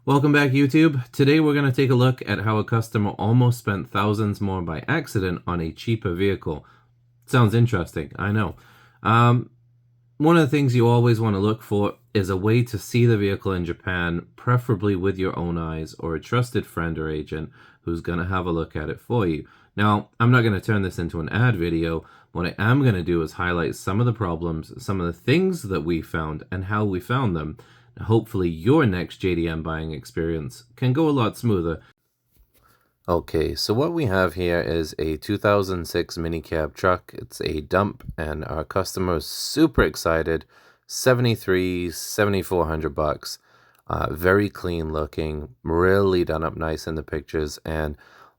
Welcome back, YouTube. Today we're going to take a look at how a customer almost spent thousands more by accident on a cheaper vehicle. Sounds interesting, I know. One of the things you always want to look for is a way to see the vehicle in Japan, preferably with your own eyes or a trusted friend or agent who's going to have a look at it for you. Now, I'm not going to turn this into an ad video. What I am going to do is highlight some of the problems, some of the things that we found, and how we found them. Hopefully your next JDM buying experience can go a lot smoother. Okay, so what we have here is a 2006 minicab truck. It's a dump, and our customer is super excited. $7,400. Very clean looking, really done up nice in the pictures, and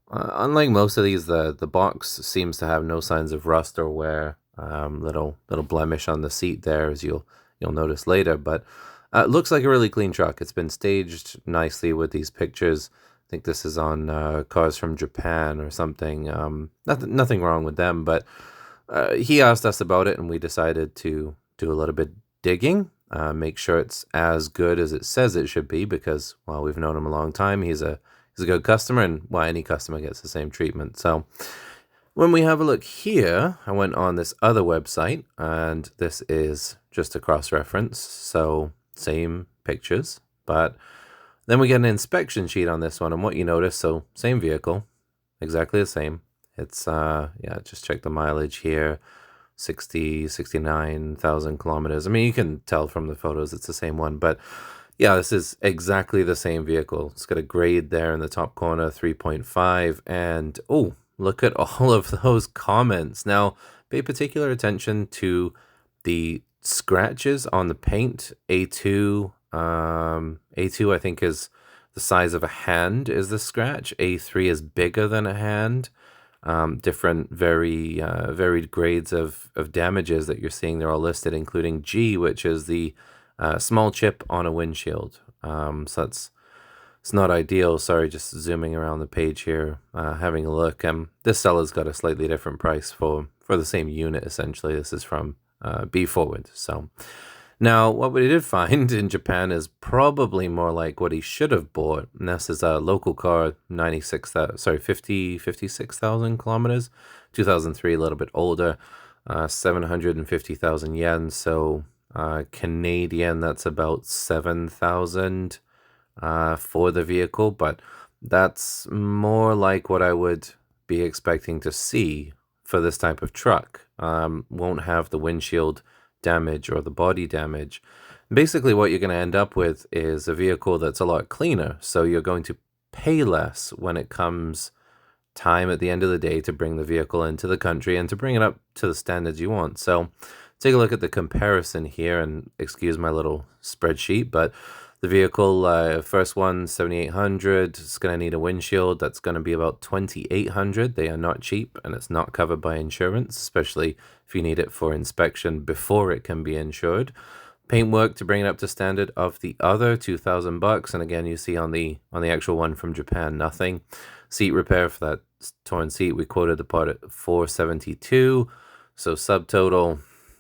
unlike most of these, the box seems to have no signs of rust or wear. Little blemish on the seat there, as you'll notice later, but it looks like a really clean truck. It's been staged nicely with these pictures. I think this is on Cars from Japan or something. Nothing wrong with them, but he asked us about it, and we decided to do a little bit digging, make sure it's as good as it says it should be, because, well, we've known him a long time. He's a good customer, and, well, any customer gets the same treatment. So when we have a look here, I went on this other website, and this is just a cross-reference, so same pictures, but then we get an inspection sheet on this one, and what you notice, so same vehicle, exactly the same. It's yeah, just check the mileage here, 69,000 kilometers. I mean, you can tell from the photos it's the same one, but yeah, this is exactly the same vehicle. It's got a grade there in the top corner, 3.5, and oh, look at all of those comments. Now, pay particular attention to the scratches on the paint. A2 I think is the size of a hand is the scratch. A3 is bigger than a hand. Different varied grades of damages that you're seeing. They're all listed, including G, which is the small chip on a windshield. So it's not ideal. Sorry, just zooming around the page here, having a look. This seller's got a slightly different price for the same unit, essentially. This is from B Forward. So now what we did find in Japan is probably more like what he should have bought. And this is a local car, 56,000 kilometers, 2003, a little bit older, 750,000 yen. So Canadian, that's about 7,000 for the vehicle, but that's more like what I would be expecting to see for this type of truck. Won't have the windshield damage or the body damage. Basically, what you're going to end up with is a vehicle that's a lot cleaner. So you're going to pay less when it comes time at the end of the day to bring the vehicle into the country and to bring it up to the standards you want. So take a look at the comparison here, and excuse my little spreadsheet, but the vehicle, first one, 7,800. It's going to need a windshield. That's going to be about 2,800. They are not cheap, and it's not covered by insurance, especially if you need it for inspection before it can be insured. Paintwork to bring it up to standard of the other, $2,000. And again, you see on the actual one from Japan, nothing. Seat repair for that torn seat, we quoted the part at $472. So subtotal,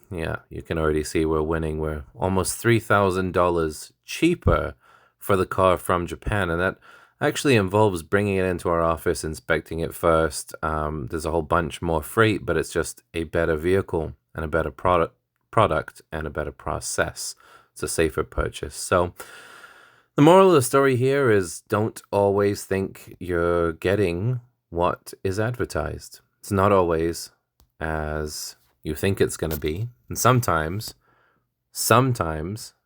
yeah, you can already see we're winning. We're almost $3,000 cheaper for the car from Japan, and that actually involves bringing it into our office, inspecting it first. There's a whole bunch more freight, but it's just a better vehicle and a better product and a better process. It's a safer purchase. So the moral of the story here is don't always think you're getting what is advertised. It's not always as you think it's going to be. And sometimes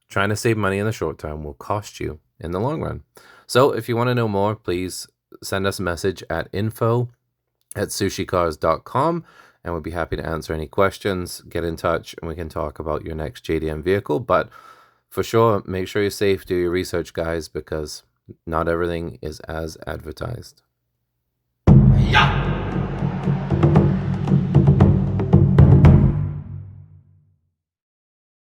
trying to save money in the short term will cost you in the long run. So if you want to know more, please send us a message at info@sushicars.com, and we'll be happy to answer any questions. Get in touch and we can talk about your next JDM vehicle. But for sure, make sure you're safe. Do your research, guys, because not everything is as advertised. Yeah!